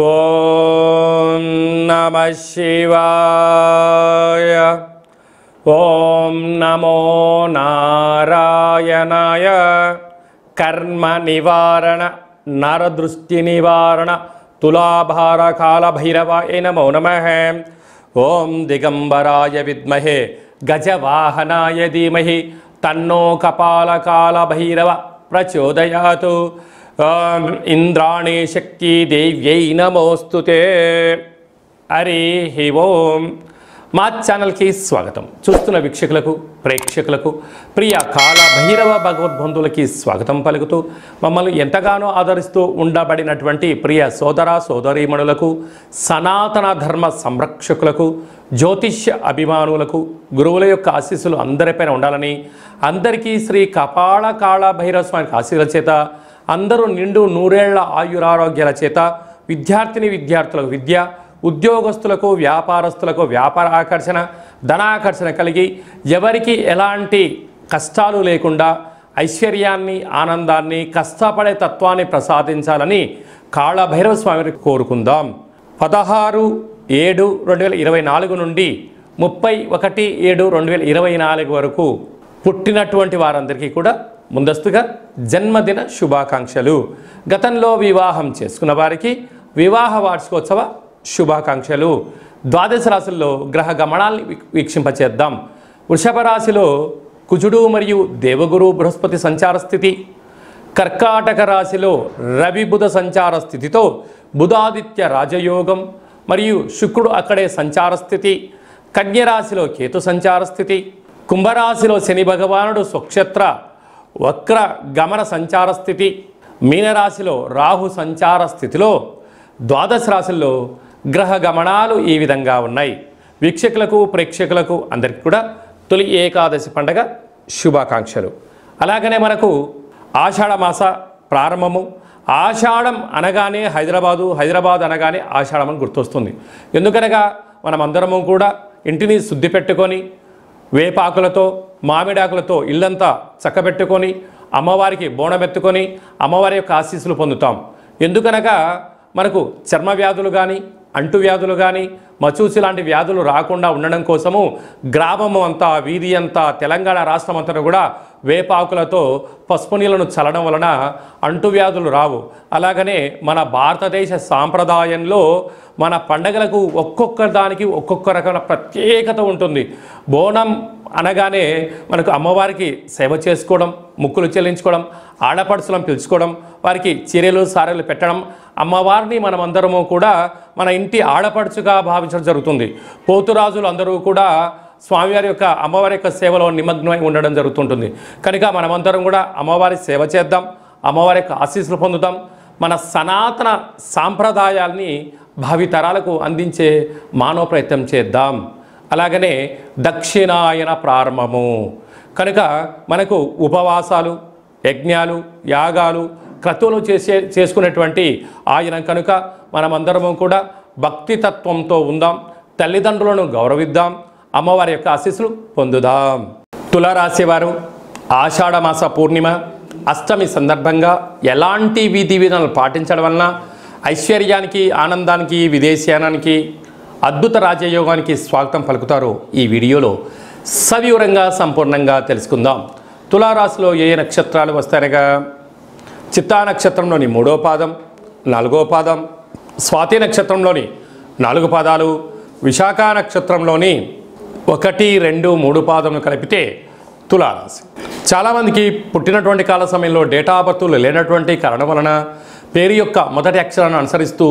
ఓం నమః శివాయ. ఓం నమో నారాయణాయ. కర్మ నివారణ నరదృష్టి నివారణ తులాభార కాల భైరవాయ నమో నమః. ఓం దిగంబరాయ విద్మహే గజవాహనాయ ధీమహి తన్నో కపాల కాల భైరవ ప్రచోదయాతు. ఇంద్రాణి శక్తి దేవ్యై నమోస్తుతే. హరి ఓం. మా ఛానల్కి స్వాగతం. చూస్తున్న వీక్షకులకు ప్రేక్షకులకు ప్రియ కాల భైరవ భగవద్బంధువులకి స్వాగతం పలుకుతూ మమ్మల్ని ఎంతగానో ఆదరిస్తూ ఉండబడినటువంటి ప్రియ సోదర సోదరీమణులకు సనాతన ధర్మ సంరక్షకులకు జ్యోతిష్య అభిమానులకు గురువుల యొక్క ఆశీస్సులు అందరిపైన ఉండాలని అందరికీ శ్రీ కపాల కాళ భైరవ స్వామి ఆశీర్వాదాల చేత అందరూ నిండు నూరేళ్ల ఆయురారోగ్యాల చేత విద్యార్థులకు విద్య, ఉద్యోగస్తులకు వ్యాపారస్తులకు వ్యాపార ఆకర్షణ, ధనాకర్షణ కలిగి ఎవరికి ఎలాంటి కష్టాలు లేకుండా ఐశ్వర్యాన్ని, ఆనందాన్ని, కష్టపడే తత్వాన్ని ప్రసాదించాలని కాళభైరవ స్వామిని కోరుకుందాం. 16/7/2024 నుండి 31/7/2024 వరకు పుట్టినటువంటి వారందరికీ కూడా ముందస్తుగా జన్మదిన శుభాకాంక్షలు. గతంలో వివాహం చేసుకున్న వారికి వివాహ వార్షికోత్సవ శుభాకాంక్షలు. ద్వాదశ రాశుల్లో గ్రహ గమనాల్ని వీక్షింపచేద్దాం. వృషభ రాశిలో కుజుడు మరియు దేవగురు బృహస్పతి సంచార స్థితి. కర్కాటక రాశిలో రవి బుధ సంచార స్థితితో బుధాదిత్య రాజయోగం మరియు శుక్రుడు అక్కడే సంచార స్థితి. కన్యరాశిలో కేతు సంచార స్థితి. కుంభరాశిలో శని భగవానుడు స్వక్షేత్ర వక్ర గమన సంచార స్థితి. మీనరాశిలో రాహు సంచార స్థితిలో ద్వాదశ రాశుల్లో గ్రహ గమనాలు ఈ విధంగా ఉన్నాయి. వీక్షకులకు ప్రేక్షకులకు అందరికీ కూడా తొలి ఏకాదశి పండగ శుభాకాంక్షలు. అలాగనే మనకు ఆషాఢ మాస ప్రారంభము. ఆషాఢం అనగానే హైదరాబాద్ అనగానే ఆషాఢం అని గుర్తొస్తుంది. ఎందుకనగా మనమందరము కూడా ఇంటిని శుద్ధి పెట్టుకొని వేపాకులతో మామిడాకులతో ఇల్లంతా చక్కబెట్టుకొని అమ్మవారికి బోనమెత్తుకొని అమ్మవారి యొక్క ఆశీస్సులు పొందుతాం. ఎందుకనగా మనకు చర్మ వ్యాధులు కానీ, అంటువ్యాధులు కానీ, మచూసి లాంటి వ్యాధులు రాకుండా ఉండడం కోసము గ్రామము అంతా, వీధి అంతా, తెలంగాణ రాష్ట్రం అంతా కూడా వేపాకులతో పసుపు నీళ్ళను చల్లడం వలన అంటువ్యాధులు రావు. అలాగనే మన భారతదేశ సాంప్రదాయంలో మన పండగలకు ఒక్కొక్క దానికి ఒక్కొక్క రకమైన ప్రత్యేకత ఉంటుంది. బోనం అనగానే మనకు అమ్మవారికి సేవ చేసుకోవడం, ముక్కులు చెల్లించుకోవడం, ఆడపడుచులను పిలుచుకోవడం, వారికి చీరలు సారెలు పెట్టడం, అమ్మవారిని మనమందరము కూడా మన ఇంటి ఆడపడుచుగా భావించడం జరుగుతుంది. పోతురాజులు అందరూ కూడా స్వామివారి యొక్క అమ్మవారి యొక్క సేవలో నిమగ్నమై ఉండడం జరుగుతుంటుంది. కనుక మనమందరం కూడా అమ్మవారి సేవ చేద్దాం, అమ్మవారి యొక్క ఆశీస్సులు పొందుతాం. మన సనాతన సాంప్రదాయాల్ని భావితరాలకు అందించే మానవ ప్రయత్నం చేద్దాం. అలాగనే దక్షిణాయన ప్రారంభము కనుక మనకు ఉపవాసాలు, యజ్ఞాలు, యాగాలు, క్రతువులు చేసుకునేటువంటి ఆయన కనుక మనమందరము కూడా భక్తితత్వంతో ఉందాం, తల్లిదండ్రులను గౌరవిద్దాం, అమ్మవారి యొక్క ఆశీస్సులు పొందుదాం. తులారాశి వారు ఆషాఢమాస పూర్ణిమ అష్టమి సందర్భంగా ఎలాంటి విధి విధానాలు పాటించడం వలన ఐశ్వర్యానికి, ఆనందానికి, విదేశయానానికి, అద్భుత రాజయోగానికి స్వాగతం పలుకుతారో ఈ వీడియోలో సవివరంగా సంపూర్ణంగా తెలుసుకుందాం. తులారాశిలో ఏ నక్షత్రాలు వస్తాయనగా చిత్తా నక్షత్రంలోని 3వ పాదం, 4వ పాదం, స్వాతి నక్షత్రంలోని 4 పాదాలు, విశాఖ నక్షత్రంలోని 1, 2, 3 పాదములు కలిపితే తులారాశి. చాలామందికి పుట్టినటువంటి కాల సమయంలో డేటా ఆఫ్ బర్త్లు లేనటువంటి కారణం వలన పేరు యొక్క మొదటి అక్షరాన్ని అనుసరిస్తూ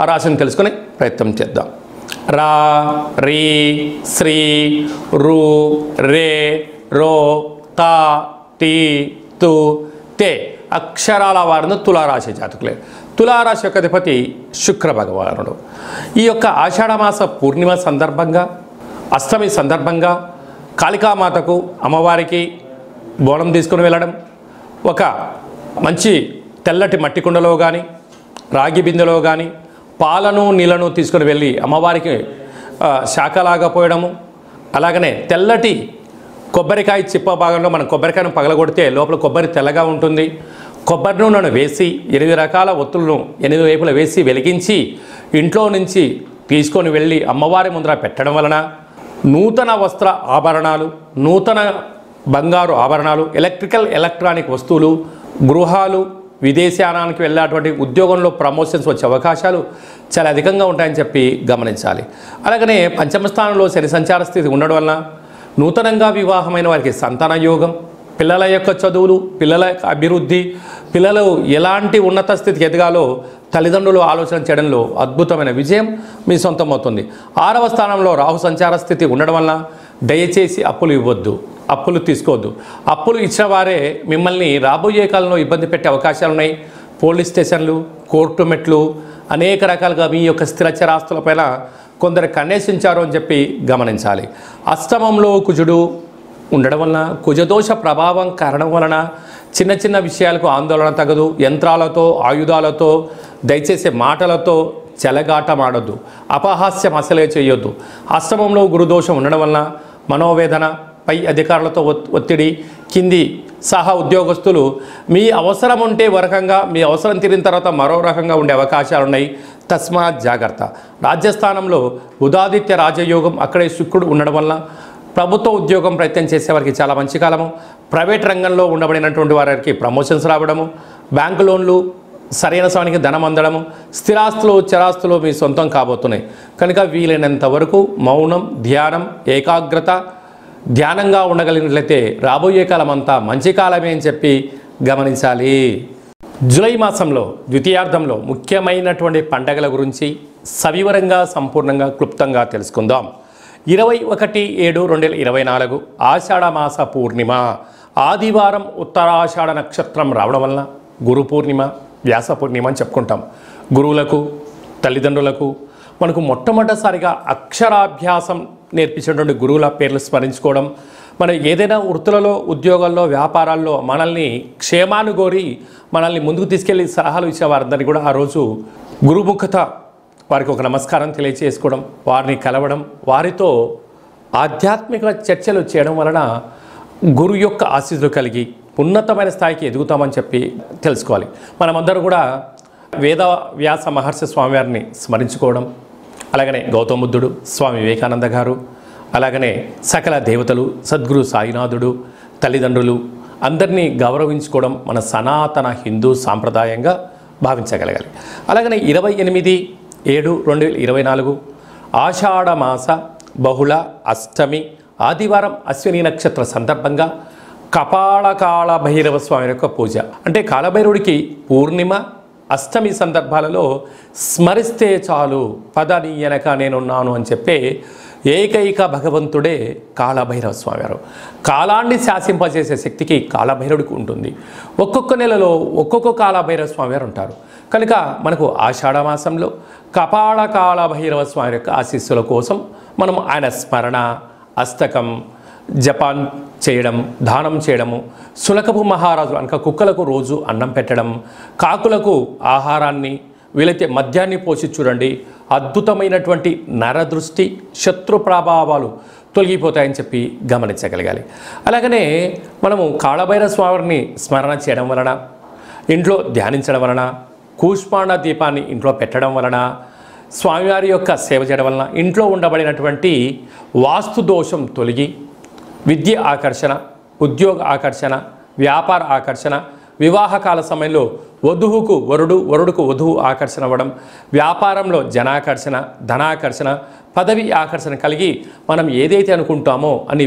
ఆ రాశిని తెలుసుకునే ప్రయత్నం చేద్దాం. రా, రీ, శ్రీ, రు, రే, రో, తా, టీ, తు, తే అక్షరాల వారిని తులారాశి జాతకులే. తులారాశి యొక్క అధిపతి శుక్ర భగవానుడు. ఈ యొక్క ఆషాఢమాస పూర్ణిమ సందర్భంగా, అష్టమి సందర్భంగా కాళికామాతకు అమ్మవారికి బోనం తీసుకుని వెళ్ళడం, ఒక మంచి తెల్లటి మట్టి కుండలో కానీ, రాగి బిందెలో కానీ పాలను నీళ్లను తీసుకుని వెళ్ళి అమ్మవారికి శాఖలాగా పోయడము, అలాగనే తెల్లటి కొబ్బరికాయ చిప్ప భాగంలో మనం కొబ్బరికాయను పగలగొడితే లోపల కొబ్బరి తెల్లగా ఉంటుంది. కొబ్బరి నూనెను వేసి 8 రకాల ఒత్తులను 8 వైపులా వేసి వెలిగించి ఇంట్లో నుంచి తీసుకొని వెళ్ళి అమ్మవారి ముందర పెట్టడం వలన నూతన వస్త్ర ఆభరణాలు, నూతన బంగారు ఆభరణాలు, ఎలక్ట్రానిక్ వస్తువులు, గృహాలు, విదేశానానికి వెళ్ళేటువంటి ఉద్యోగంలో ప్రమోషన్స్ వచ్చే అవకాశాలు చాలా అధికంగా ఉంటాయని చెప్పి గమనించాలి. అలాగనే పంచమ స్థానంలో శని సంచార స్థితి ఉండడం వలన నూతనంగా వివాహమైన వారికి సంతాన యోగం, పిల్లల యొక్క చదువులు, పిల్లల యొక్క అభివృద్ధి, పిల్లలు ఎలాంటి ఉన్నత స్థితికి ఎదగాలో తల్లిదండ్రులు ఆలోచన చేయడంలో అద్భుతమైన విజయం మీ సొంతమవుతుంది. 6వ స్థానంలో రాహు సంచార స్థితి ఉండడం వలన దయచేసి అప్పులు ఇవ్వద్దు, అప్పులు తీసుకోవద్దు. అప్పులు ఇచ్చిన వారే మిమ్మల్ని రాబోయే కాలంలో ఇబ్బంది పెట్టే అవకాశాలు ఉన్నాయి. పోలీస్ స్టేషన్లు, కోర్టు మెట్లు, అనేక రకాలుగా మీ యొక్క స్థిరచరాస్తులపైన కొందరు కన్నేసించారు అని చెప్పి గమనించాలి. అష్టమంలో కుజుడు ఉండడం వలన కుజదోష ప్రభావం కారణం వలన చిన్న చిన్న విషయాలకు ఆందోళన తగదు. యంత్రాలతో, ఆయుధాలతో, దయచేసి మాటలతో చెలగాటమాడొద్దు, అపహాస్యం అసలే చేయొద్దు. అష్టమంలో గురుదోషం ఉండడం వలన మనోవేదన, పై అధికారులతో ఒత్తిడి, కింది సహా ఉద్యోగస్తులు మీ అవసరం ఉంటే ఒక రకంగా, మీ అవసరం తీరిన తర్వాత మరో రకంగా ఉండే అవకాశాలు ఉన్నాయి. తస్మాత్ జాగ్రత్త. రాజ్యస్థానంలో బుధాదిత్య రాజయోగం, అక్కడే శుక్రుడు ఉండడం వల్ల ప్రభుత్వ ఉద్యోగం ప్రయత్నం చేసేవారికి చాలా మంచి కాలము. ప్రైవేట్ రంగంలో ఉండబడినటువంటి వారికి ప్రమోషన్స్ రావడము, బ్యాంకు లోన్లు సరైన సమయానికి ధనం అందడము, స్థిరాస్తులు, చరాస్తులు మీ సొంతం కాబోతున్నాయి. కనుక వీలైనంత వరకు మౌనం, ధ్యానం, ఏకాగ్రత, ధ్యానంగా ఉండగలిగినట్లయితే రాబోయే కాలం అంతా మంచి కాలమే అని చెప్పి గమనించాలి. జూలై మాసంలో ద్వితీయార్థంలో ముఖ్యమైనటువంటి పండగల గురించి సవివరంగా, సంపూర్ణంగా, క్లుప్తంగా తెలుసుకుందాం. 21/7/2024 ఆషాఢ మాస పూర్ణిమ ఆదివారం, ఉత్తరాషాఢ నక్షత్రం రావడం వలన గురు పూర్ణిమ, వ్యాస పూర్ణిమ అని చెప్పుకుంటాం. గురువులకు, తల్లిదండ్రులకు మనకు మొట్టమొదటిసారిగా అక్షరాభ్యాసం నేర్పించినటువంటి గురువుల పేర్లు స్మరించుకోవడం, మన ఏదైనా వృత్తులలో, ఉద్యోగాల్లో, వ్యాపారాల్లో మనల్ని క్షేమాన్ని కోరి మనల్ని ముందుకు తీసుకెళ్లి సలహాలు ఇచ్చే వారందరినీ కూడా ఆ రోజు గురుముఖత వారికి ఒక నమస్కారం తెలియచేసుకోవడం, వారిని కలవడం, వారితో ఆధ్యాత్మిక చర్చలు చేయడం వలన గురు యొక్క ఆశీస్సులు కలిగి ఉన్నతమైన స్థాయికి ఎదుగుతామని చెప్పి తెలుసుకోవాలి. మనమందరూ కూడా వేద వ్యాస మహర్షి స్వామివారిని స్మరించుకోవడం, అలాగనే గౌతమ బుద్ధుడు, స్వామి వివేకానంద గారు, అలాగనే సకల దేవతలు, సద్గురు సాయినాథుడు, తల్లిదండ్రులు అందరినీ గౌరవించుకోవడం మన సనాతన హిందూ సాంప్రదాయంగా భావించగలగాలి. అలాగనే 28/7/2024 ఆషాఢమాస బహుళ అష్టమి ఆదివారం అశ్విని నక్షత్ర సందర్భంగా కపాళకాళ భైరవ స్వామి యొక్క పూజ. అంటే కాళభైరవుడికి పూర్ణిమ, అష్టమి సందర్భాలలో స్మరిస్తే చాలు, పదని వెనక నేనున్నాను అని చెప్పే ఏకైక భగవంతుడే కాళభైరవ స్వామివారు. కాలాన్ని శాసింపజేసే శక్తికి కాళభైరవుడికి ఉంటుంది. ఒక్కొక్క నెలలో ఒక్కొక్క కాళభైరవ స్వామివారు ఉంటారు. కనుక మనకు ఆషాఢమాసంలో కపాళకాళ భైరవ స్వామి యొక్క ఆశీస్సుల కోసం మనం ఆయన స్మరణ, అష్టకం, జపాన్ చేయడం, దానం చేయడము, శునకపు మహారాజు అనక కుక్కలకు రోజు అన్నం పెట్టడం, కాకులకు ఆహారాన్ని, వీలైతే మద్యాన్ని పోసి చూడండి. అద్భుతమైనటువంటి నరదృష్టి, శత్రు ప్రభావాలు తొలగిపోతాయని చెప్పి గమనించగలగాలి. అలాగనే మనము కాళభైరవ స్వామిని స్మరణ చేయడం వలన, ఇంట్లో ధ్యానించడం వలన, కూష్మాండ దీపాన్ని ఇంట్లో పెట్టడం వలన, స్వామివారి యొక్క సేవ చేయడం వలన ఇంట్లో ఉండబడినటువంటి వాస్తు దోషం తొలగి విద్య ఆకర్షణ, ఉద్యోగ ఆకర్షణ, వ్యాపార ఆకర్షణ, వివాహకాల సమయంలో వధువుకు వరుడు, వరుడుకు వధువు ఆకర్షణ అవ్వడం, వ్యాపారంలో జనాకర్షణ, ధనాకర్షణ, పదవి ఆకర్షణ కలిగి మనం ఏదైతే అనుకుంటామో అని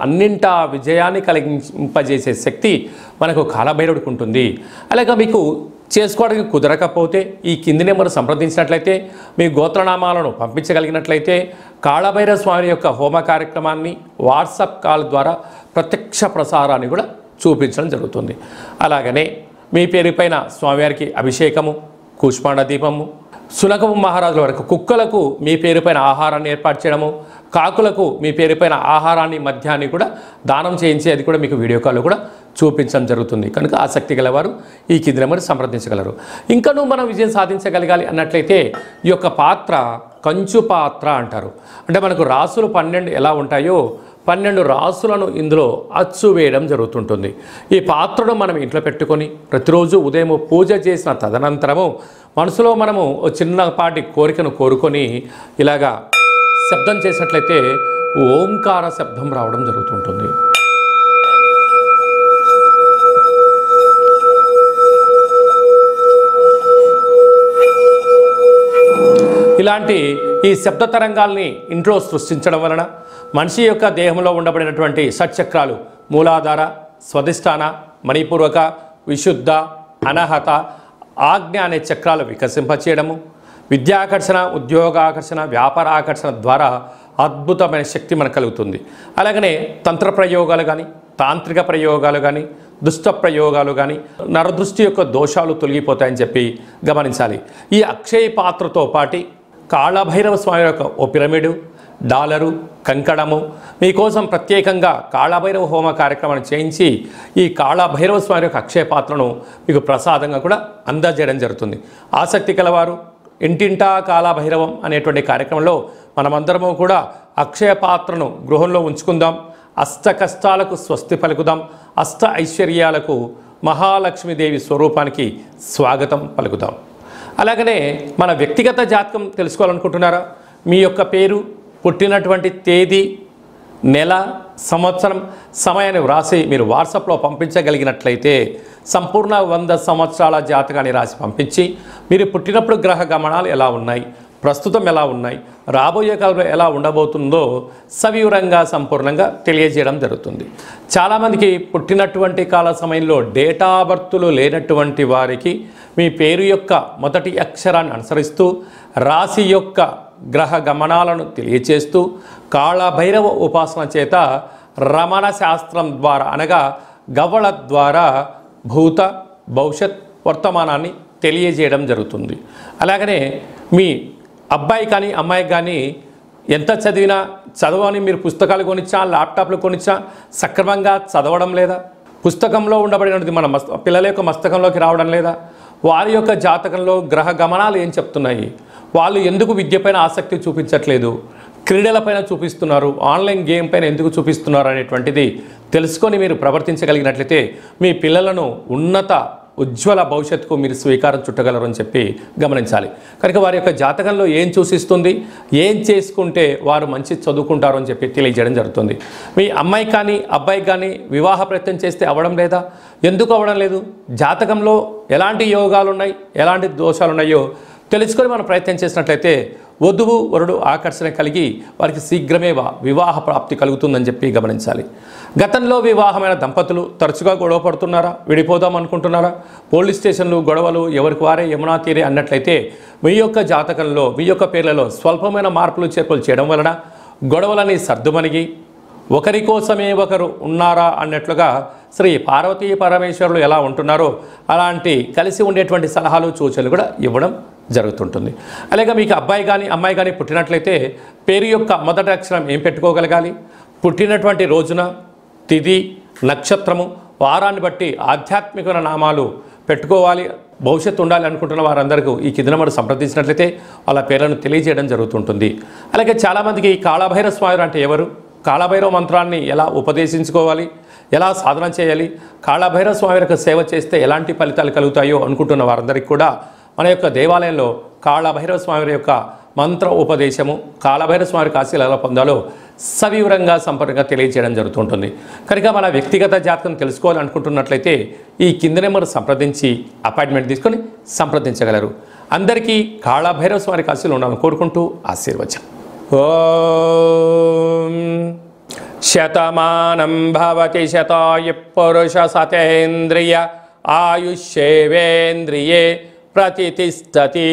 అన్నింటా విజయాన్ని కలిగింపజేసే శక్తి మనకు కాళభైరవుడికి ఉంటుంది. అలాగే మీకు చేసుకోవడానికి కుదరకపోతే ఈ కింది నెంబర్ సంప్రదించినట్లయితే, మీ గోత్రనామాలను పంపించగలిగినట్లయితే కాళభైరవ స్వామి యొక్క హోమ కార్యక్రమాన్ని వాట్సాప్ కాల్ ద్వారా ప్రత్యక్ష ప్రసారాన్ని కూడా చూపించడం జరుగుతుంది. అలాగనే మీ పేరుపైన స్వామివారికి అభిషేకము, కూష్మాండ దీపము, శునకపు మహారాజుల వరకు కుక్కలకు మీ పేరుపైన ఆహారాన్ని ఏర్పాటు చేయడము, కాకులకు మీ పేరుపైన ఆహారాన్ని, మద్యాన్ని కూడా దానం చేయించి అది కూడా మీకు వీడియో కాల్లో కూడా చూపించడం జరుగుతుంది. కనుక ఆసక్తి గలవారు ఈ కింది నెంబర్ సంప్రదించగలరు. ఇంకనూ మనం విజయం సాధించగలగాలి అన్నట్లయితే ఈ యొక్క పాత్ర కంచు పాత్ర అంటారు. అంటే మనకు రాసులు 12 ఎలా ఉంటాయో 12 రాసులను ఇందులో అచ్చు వేయడం జరుగుతుంటుంది. ఈ పాత్రను మనం ఇంట్లో పెట్టుకొని ప్రతిరోజు ఉదయం పూజ చేసిన తదనంతరము మనసులో మనము చిన్నపాటి కోరికను కోరుకొని ఇలాగా శబ్దం చేసినట్లయితే ఓంకార శబ్దం రావడం జరుగుతుంటుంది. ఇలాంటి ఈ శబ్ద తరంగాల్ని ఇంట్లో సృష్టించడం వలన మనిషి యొక్క దేహంలో ఉండబడినటువంటి షట్చక్రాలు మూలాధార, స్వధిష్టాన, మణిపూర్వక, విశుద్ధ, అనహత, ఆజ్ఞ అనే చక్రాలు వికసింపచేయడము, విద్యాకర్షణ, ఉద్యోగాకర్షణ, వ్యాపార ఆకర్షణ ద్వారా అద్భుతమైన శక్తి మనకు కలుగుతుంది. అలాగనే తంత్ర ప్రయోగాలు కానీ, తాంత్రిక ప్రయోగాలు కానీ, దుష్ట ప్రయోగాలు కానీ, నరదృష్టి యొక్క దోషాలు తొలగిపోతాయని చెప్పి గమనించాలి. ఈ అక్షయ పాత్రతో పాటు కాళభైరవ స్వామి యొక్క ఓ పిరమిడు, డాలరు, కంకణము మీకోసం ప్రత్యేకంగా కాళభైరవ హోమ కార్యక్రమాన్ని చేయించి ఈ కాళభైరవ స్వామి యొక్క అక్షయ పాత్రను మీకు ప్రసాదంగా కూడా అందజేయడం జరుగుతుంది. ఆసక్తి కలవారు ఇంటింటా కాళభైరవం అనేటువంటి కార్యక్రమంలో మనమందరము కూడా అక్షయ పాత్రను గృహంలో ఉంచుకుందాం. అష్ట కష్టాలకు స్వస్తి పలుకుదాం. అష్ట ఐశ్వర్యాలకు మహాలక్ష్మీదేవి స్వరూపానికి స్వాగతం పలుకుదాం. అలాగనే మన వ్యక్తిగత జాతకం తెలుసుకోవాలనుకుంటున్నారా? మీ యొక్క పేరు, పుట్టినటువంటి తేదీ, నెల, సంవత్సరం, సమయాన్ని వ్రాసి మీరు వాట్సాప్లో పంపించగలిగినట్లయితే సంపూర్ణ 100 సంవత్సరాల జాతకాన్ని రాసి పంపించి మీరు పుట్టినప్పుడు గ్రహ గమనాలు ఎలా ఉన్నాయి, ప్రస్తుతం ఎలా ఉన్నాయి, రాబోయే కాలంలో ఎలా ఉండబోతుందో సవివరంగా సంపూర్ణంగా తెలియజేయడం జరుగుతుంది. చాలామందికి పుట్టినటువంటి కాల సమయంలో డేటా బర్తులు లేనటువంటి వారికి మీ పేరు యొక్క మొదటి అక్షరాన్ని అనుసరిస్తూ రాశి యొక్క గ్రహ గమనాలను తెలియచేస్తూ కాళభైరవ ఉపాసన చేత రమణ శాస్త్రం ద్వారా అనగా గవ్వల ద్వారా భూత, భవిష్యత్, వర్తమానాన్ని తెలియజేయడం జరుగుతుంది. అలాగనే మీ అబ్బాయి కానీ అమ్మాయి కానీ ఎంత చదివినా చదవని మీరు పుస్తకాలు కొనిచ్చా, ల్యాప్టాప్లు కొనిచ్చా సక్రమంగా చదవడం లేదా? పుస్తకంలో ఉండబడినది మన పిల్లల యొక్క మస్తకంలోకి రావడం లేదా? వారి యొక్క జాతకంలో గ్రహ గమనాలు ఏం చెప్తున్నాయి? వాళ్ళు ఎందుకు విద్యపైన ఆసక్తి చూపించట్లేదు, క్రీడలపైన చూపిస్తున్నారు, ఆన్లైన్ గేమ్ పైన ఎందుకు చూపిస్తున్నారు అనేటువంటిది తెలుసుకొని మీరు ప్రవర్తించగలిగినట్లయితే మీ పిల్లలను ఉన్నత ఉజ్వల భవిష్యత్తుకు మీరు స్వీకారం చుట్టగలరు అని చెప్పి గమనించాలి. కనుక వారి యొక్క జాతకంలో ఏం సూచిస్తుంది, ఏం చేసుకుంటే వారు మంచి చదువుకుంటారు అని చెప్పి తెలియజేయడం జరుగుతుంది. మీ అమ్మాయి కానీ అబ్బాయి కానీ వివాహ ప్రయత్నం చేస్తే అవ్వడం లేదా? ఎందుకు అవ్వడం లేదు? జాతకంలో ఎలాంటి యోగాలు ఉన్నాయి, ఎలాంటి దోషాలు ఉన్నాయో తెలుసుకొని మనం ప్రయత్నం చేసినట్లయితే వధువు వరుడు ఆకర్షణ కలిగి వారికి శీఘ్రమే వివాహ ప్రాప్తి కలుగుతుందని చెప్పి గమనించాలి. గతంలో వివాహమైన దంపతులు తరచుగా గొడవ పడుతున్నారా? విడిపోదాం అనుకుంటున్నారా? పోలీస్ స్టేషన్లు, గొడవలు ఎవరికి వారే యమునా తీరే అన్నట్లయితే మీ యొక్క జాతకంలో మీ యొక్క పేర్లలో స్వల్పమైన మార్పులు చేర్పులు చేయడం వలన గొడవలని సర్దుమణిగి ఒకరి కోసమే ఒకరు ఉన్నారా అన్నట్లుగా శ్రీ పార్వతీ పరమేశ్వరులు ఎలా ఉంటున్నారో అలాంటి కలిసి ఉండేటువంటి సలహాలు, సూచనలు కూడా ఇవ్వడం జరుగుతుంటుంది. అలాగే మీకు అబ్బాయి కానీ అమ్మాయి కానీ పుట్టినట్లయితే పేరు యొక్క మొదటి అక్షరం ఏం పెట్టుకోగలగాలి? పుట్టినటువంటి రోజున, తిథి, నక్షత్రము, వారాన్ని బట్టి ఆధ్యాత్మిక నామాలు పెట్టుకోవాలి. భవిష్యత్తు ఉండాలి అనుకుంటున్న వారందరికీ ఈ కింద నెంబర్ సంప్రదించినట్లయితే వాళ్ళ పేర్లను తెలియజేయడం జరుగుతుంటుంది. అలాగే చాలామందికి కాళభైరవ స్వామి అంటే ఎవరు, కాళభైరవ మంత్రాన్ని ఎలా ఉపదేశించుకోవాలి, ఎలా సాధన చేయాలి, కాళభైరవ స్వామి యొక్క సేవ చేస్తే ఎలాంటి ఫలితాలు కలుగుతాయో అనుకుంటున్న వారందరికీ కూడా మన యొక్క దేవాలయంలో కాళభైరవ స్వామి యొక్క మంత్ర ఉపదేశము, కాళభైరవ స్వామి ఆశీస్సులు ఎలా పొందాలో సవివరంగా సంపూర్ణంగా తెలియజేయడం జరుగుతుంటుంది. కనుక మన వ్యక్తిగత జాతకం తెలుసుకోవాలనుకుంటున్నట్లయితే ఈ కింద నెంబర్ సంప్రదించి అపాయింట్మెంట్ తీసుకొని సంప్రదించగలరు. అందరికీ కాళభైరవ స్వామి ఆశీస్సులు ఉండాలని కోరుకుంటూ ఆశీర్వచనం. ఓం శతమానం భవతి శతాయు పురుష సతేంద్రియ ఆయుష్యేవేంద్రియే ప్రతిష్టతి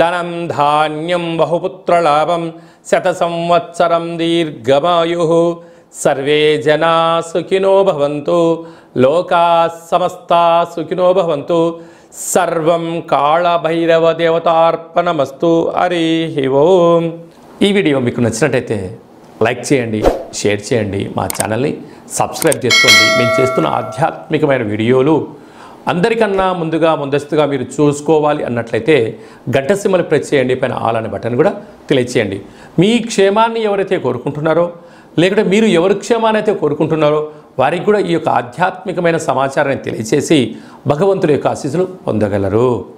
ధనం ధాన్యం బహుపుత్రలాభం శత సంవత్సరం దీర్ఘమాయు సర్వే జనా సుఖినో భవంతు లోకా సమస్తా సుఖినో భవంతు సర్వం కాళభైరవ దేవతార్పణమస్తు. హరి ఓం. ఈ వీడియో మీకు నచ్చినట్టయితే లైక్ చేయండి, షేర్ చేయండి, మా ఛానల్ని సబ్స్క్రైబ్ చేసుకోండి. మేము చేస్తున్న ఆధ్యాత్మికమైన వీడియోలు అందరికన్నా ముందస్తుగా మీరు చూసుకోవాలి అన్నట్లయితే గంట సింబల్ ప్రెస్ చేయండి, పైన ఆల్ అనే బటన్ కూడా తెలియచేయండి. మీ క్షేమాన్ని ఎవరైతే కోరుకుంటున్నారో లేకుంటే మీరు ఎవరి క్షేమాన్ని అయితే కోరుకుంటున్నారో వారికి కూడా ఈ యొక్క ఆధ్యాత్మికమైన సమాచారాన్ని తెలియచేసి భగవంతుడి యొక్క ఆశీస్సులు పొందగలరు.